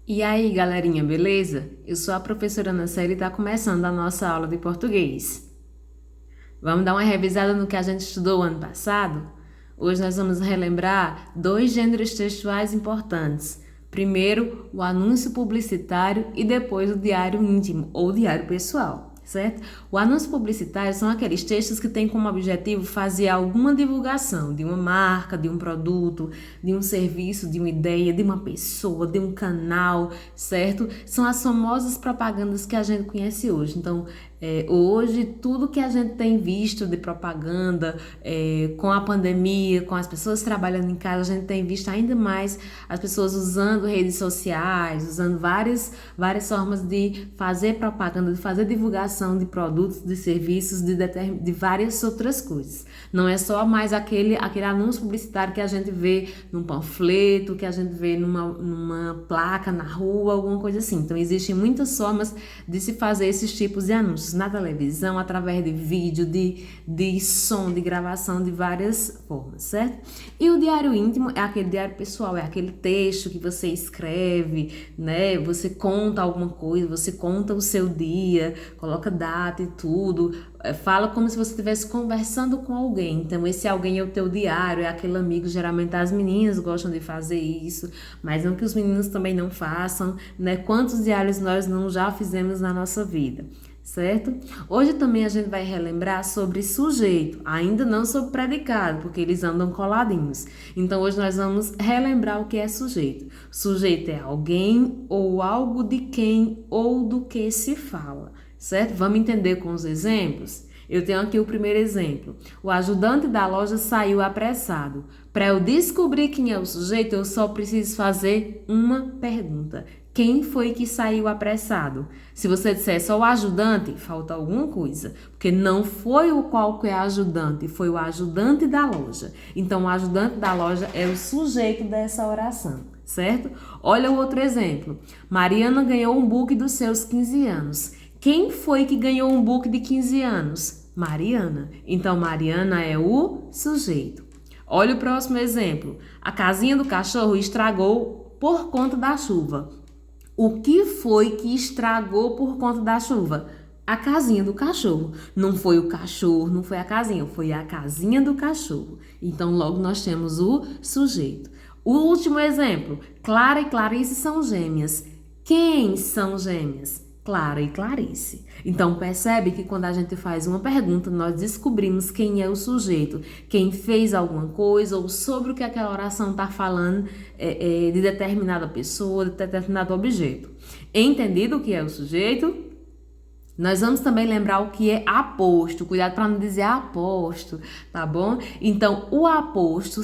E aí, galerinha, beleza? Eu sou a professora Ana Célia e está começando a nossa aula de português. Vamos dar uma revisada no que a gente estudou ano passado? Hoje nós vamos relembrar dois gêneros textuais importantes. Primeiro, o anúncio publicitário e depois o diário íntimo ou diário pessoal, certo? O anúncio publicitário são aqueles textos que têm como objetivo fazer alguma divulgação de uma marca, de um produto, de um serviço, de uma ideia, de uma pessoa, de um canal, certo? São as famosas propagandas que a gente conhece hoje. Então, hoje, tudo que a gente tem visto de propaganda, com a pandemia, com as pessoas trabalhando em casa, a gente tem visto ainda mais as pessoas usando redes sociais, usando várias formas de fazer propaganda, de fazer divulgação de produtos, de serviços, de várias outras coisas. Não é só mais aquele anúncio publicitário que a gente vê num panfleto, que a gente vê numa placa na rua, alguma coisa assim. Então, existem muitas formas de se fazer esses tipos de anúncios na televisão, através de vídeo, de som, de gravação, de várias formas, certo? E o diário íntimo é aquele diário pessoal, é aquele texto que você escreve, né? Você conta alguma coisa, você conta o seu dia, coloca data e tudo, fala como se você estivesse conversando com alguém. Então, esse alguém é o teu diário, é aquele amigo. Geralmente as meninas gostam de fazer isso, mas não que os meninos também não façam, né? Quantos diários nós não já fizemos na nossa vida? Certo? Hoje também a gente vai relembrar sobre sujeito, ainda não sobre predicado, porque eles andam coladinhos. Então hoje nós vamos relembrar o que é sujeito. Sujeito é alguém ou algo de quem ou do que se fala, certo? Vamos entender com os exemplos? Eu tenho aqui o primeiro exemplo. O ajudante da loja saiu apressado. Para eu descobrir quem é o sujeito, eu só preciso fazer uma pergunta. Quem foi que saiu apressado? Se você disser só o ajudante, falta alguma coisa, porque não foi o qualquer ajudante, foi o ajudante da loja. Então, o ajudante da loja é o sujeito dessa oração, certo? Olha o outro exemplo. Mariana ganhou um book dos seus 15 anos. Quem foi que ganhou um book de 15 anos? Mariana. Então, Mariana é o sujeito. Olha o próximo exemplo. A casinha do cachorro estragou por conta da chuva. O que foi que estragou por conta da chuva? A casinha do cachorro. Não foi o cachorro, não foi a casinha, foi a casinha do cachorro. Então, logo nós temos o sujeito. O último exemplo. Clara e Clarice são gêmeas. Quem são gêmeas? Clara e Clarice. Então, percebe que quando a gente faz uma pergunta, nós descobrimos quem é o sujeito, quem fez alguma coisa ou sobre o que aquela oração está falando de determinada pessoa, de determinado objeto. Entendido o que é o sujeito? Nós vamos também lembrar o que é aposto. Cuidado para não dizer aposto, tá bom? Então, o aposto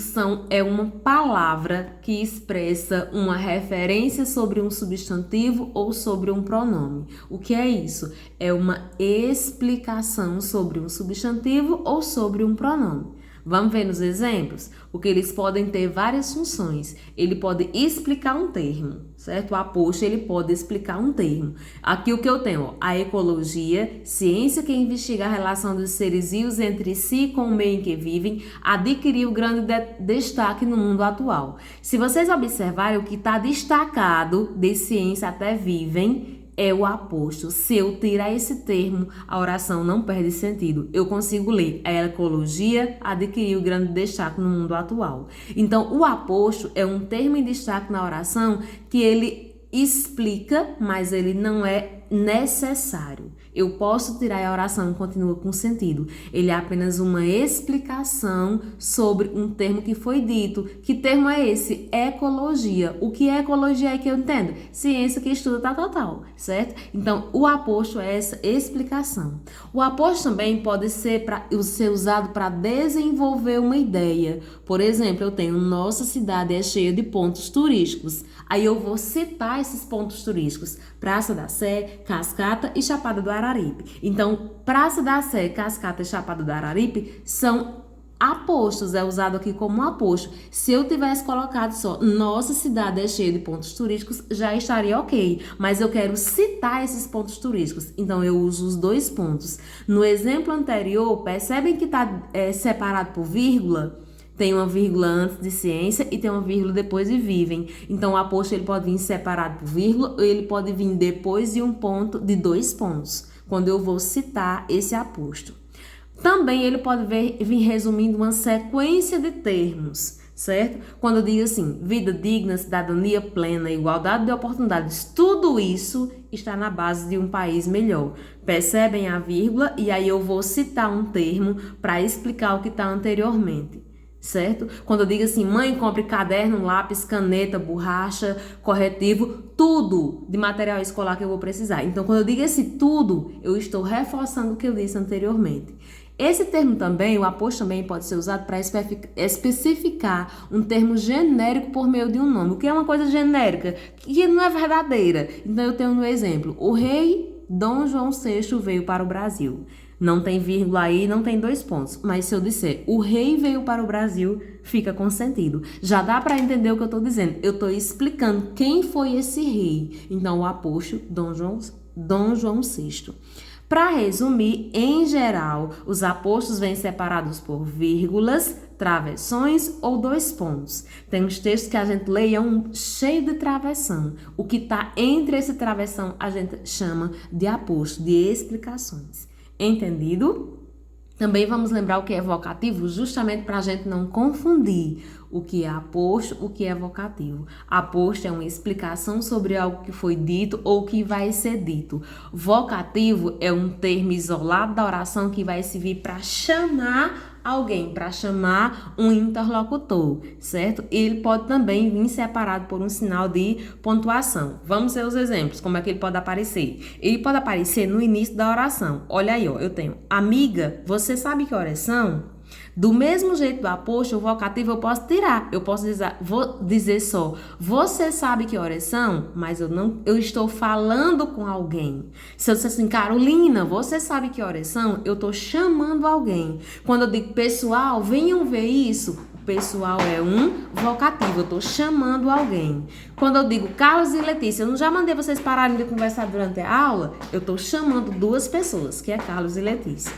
é uma palavra que expressa uma referência sobre um substantivo ou sobre um pronome. O que é isso? É uma explicação sobre um substantivo ou sobre um pronome. Vamos ver nos exemplos? Porque eles podem ter várias funções. Ele pode explicar um termo, certo? O aposto, ele pode explicar um termo. Aqui o que eu tenho, ó, a ecologia, ciência que investiga a relação dos seres vivos entre si e com o meio em que vivem, adquiriu grande destaque no mundo atual. Se vocês observarem, o que está destacado de ciência até vivem é o aposto. Se eu tirar esse termo, a oração não perde sentido. Eu consigo ler: a ecologia adquiriu grande destaque no mundo atual. Então, o aposto é um termo em destaque na oração que ele explica, mas ele não é necessário. Eu posso tirar e a oração continua com sentido. Ele é apenas uma explicação sobre um termo que foi dito. Que termo é esse? Ecologia. O que é ecologia é que eu entendo? Ciência que estuda tal, certo? Então, o aposto é essa explicação. O aposto também pode ser usado para desenvolver uma ideia. Por exemplo, eu tenho: nossa cidade é cheia de pontos turísticos. Aí eu vou citar esses pontos turísticos: Praça da Sé, Cascata e Chapada do Araripe. Então, Praça da Sé, Cascata e Chapada do Araripe são apostos, é usado aqui como aposto. Se eu tivesse colocado só nossa cidade é cheia de pontos turísticos, já estaria ok. Mas eu quero citar esses pontos turísticos, então eu uso os dois pontos. No exemplo anterior, percebem que está separado por vírgula? Tem uma vírgula antes de ciência e tem uma vírgula depois de vivem. Então, o aposto ele pode vir separado por vírgula ou ele pode vir depois de um ponto, de 2 pontos, quando eu vou citar esse aposto. Também ele pode vir resumindo uma sequência de termos, certo? Quando eu digo assim, vida digna, cidadania plena, igualdade de oportunidades, tudo isso está na base de um país melhor. Percebem a vírgula? E aí eu vou citar um termo para explicar o que está anteriormente. Certo? Quando eu digo assim, mãe, compre caderno, lápis, caneta, borracha, corretivo, tudo de material escolar que eu vou precisar. Então, quando eu digo esse tudo, eu estou reforçando o que eu disse anteriormente. Esse termo também, o aposto também pode ser usado para especificar um termo genérico por meio de um nome. O que é uma coisa genérica? Que não é verdadeira. Então, eu tenho no exemplo, o rei Dom João VI veio para o Brasil. Não tem vírgula aí, não tem 2 pontos. Mas se eu disser o rei veio para o Brasil, fica com sentido. Já dá para entender o que eu estou dizendo. Eu estou explicando quem foi esse rei. Então, o aposto Dom João VI. Para resumir, em geral, os apostos vêm separados por vírgulas, travessões ou 2 pontos. Tem uns textos que a gente lê e é cheio de travessão. O que está entre esse travessão a gente chama de aposto, de explicações. Entendido? Também vamos lembrar o que é vocativo, justamente para a gente não confundir o que é aposto, o que é vocativo. Aposto é uma explicação sobre algo que foi dito ou que vai ser dito. Vocativo é um termo isolado da oração que vai servir para chamar alguém, para chamar um interlocutor, certo? Ele pode também vir separado por um sinal de pontuação. Vamos ver os exemplos, como é que ele pode aparecer. Ele pode aparecer no início da oração. Olha aí, ó, eu tenho, amiga, você sabe que horas são? Do mesmo jeito do aposto, o vocativo eu posso tirar. Eu posso dizer só, você sabe que horas são? Mas eu estou falando com alguém. Se eu disser assim, Carolina, você sabe que horas são? Eu estou chamando alguém. Quando eu digo, pessoal, venham ver isso. O pessoal é um vocativo, eu estou chamando alguém. Quando eu digo, Carlos e Letícia, eu não já mandei vocês pararem de conversar durante a aula? Eu estou chamando 2 pessoas, que é Carlos e Letícia.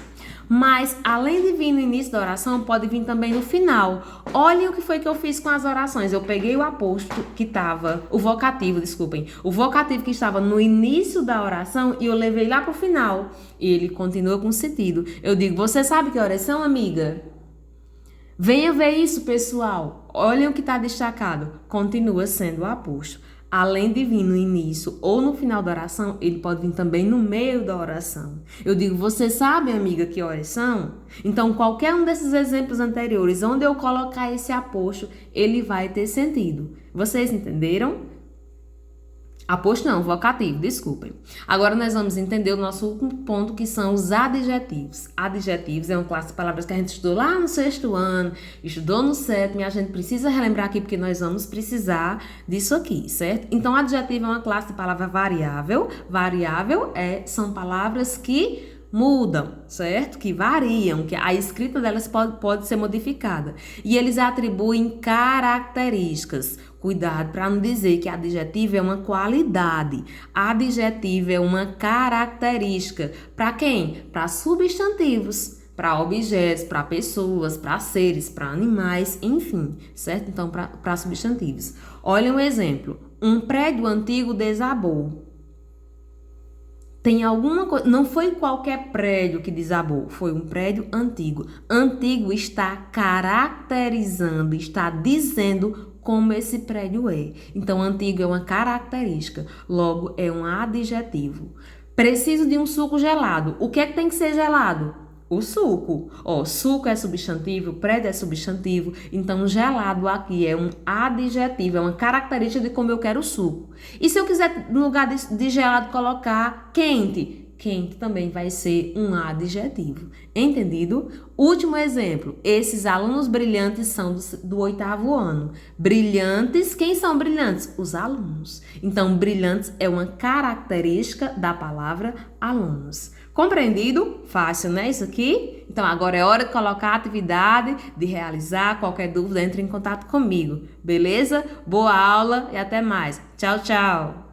Mas, além de vir no início da oração, pode vir também no final. Olhem o que foi que eu fiz com as orações. Eu peguei o aposto que estava, o vocativo que estava no início da oração e eu levei lá para o final. E ele continua com sentido. Eu digo, você sabe que horas são, amiga? Venha ver isso, pessoal. Olhem o que está destacado. Continua sendo o aposto. Além de vir no início ou no final da oração, ele pode vir também no meio da oração. Eu digo, você sabe, amiga, que horas são? Então, qualquer um desses exemplos anteriores, onde eu colocar esse aposto, ele vai ter sentido. Vocês entenderam? Aposto não, vocativo, desculpem. Agora nós vamos entender o nosso último ponto, que são os adjetivos. Adjetivos é uma classe de palavras que a gente estudou lá no 6º ano, estudou no 7º, e a gente precisa relembrar aqui porque nós vamos precisar disso aqui, certo? Então, adjetivo é uma classe de palavra variável. Variável são palavras que mudam, certo? Que variam, que a escrita delas pode ser modificada. E eles atribuem características. Cuidado para não dizer que adjetivo é uma qualidade. Adjetivo é uma característica. Para quem? Para substantivos, para objetos, para pessoas, para seres, para animais, enfim, certo? Então, para substantivos. Olha um exemplo. Um prédio antigo desabou. Tem alguma coisa, não foi qualquer prédio que desabou, foi um prédio antigo. Antigo está caracterizando, está dizendo como esse prédio é. Então, antigo é uma característica, logo é um adjetivo. Preciso de um suco gelado. O que é que tem que ser gelado? O suco. Suco é substantivo, prédio é substantivo, então gelado aqui é um adjetivo, é uma característica de como eu quero o suco. E se eu quiser, no lugar de gelado, colocar quente? Quente também vai ser um adjetivo. Entendido? Último exemplo. Esses alunos brilhantes são do 8º ano. Brilhantes, quem são brilhantes? Os alunos. Então, brilhantes é uma característica da palavra alunos. Compreendido? Fácil, né? Isso aqui? Então, agora é hora de colocar a atividade, de realizar. Qualquer dúvida, entre em contato comigo. Beleza? Boa aula e até mais. Tchau, tchau!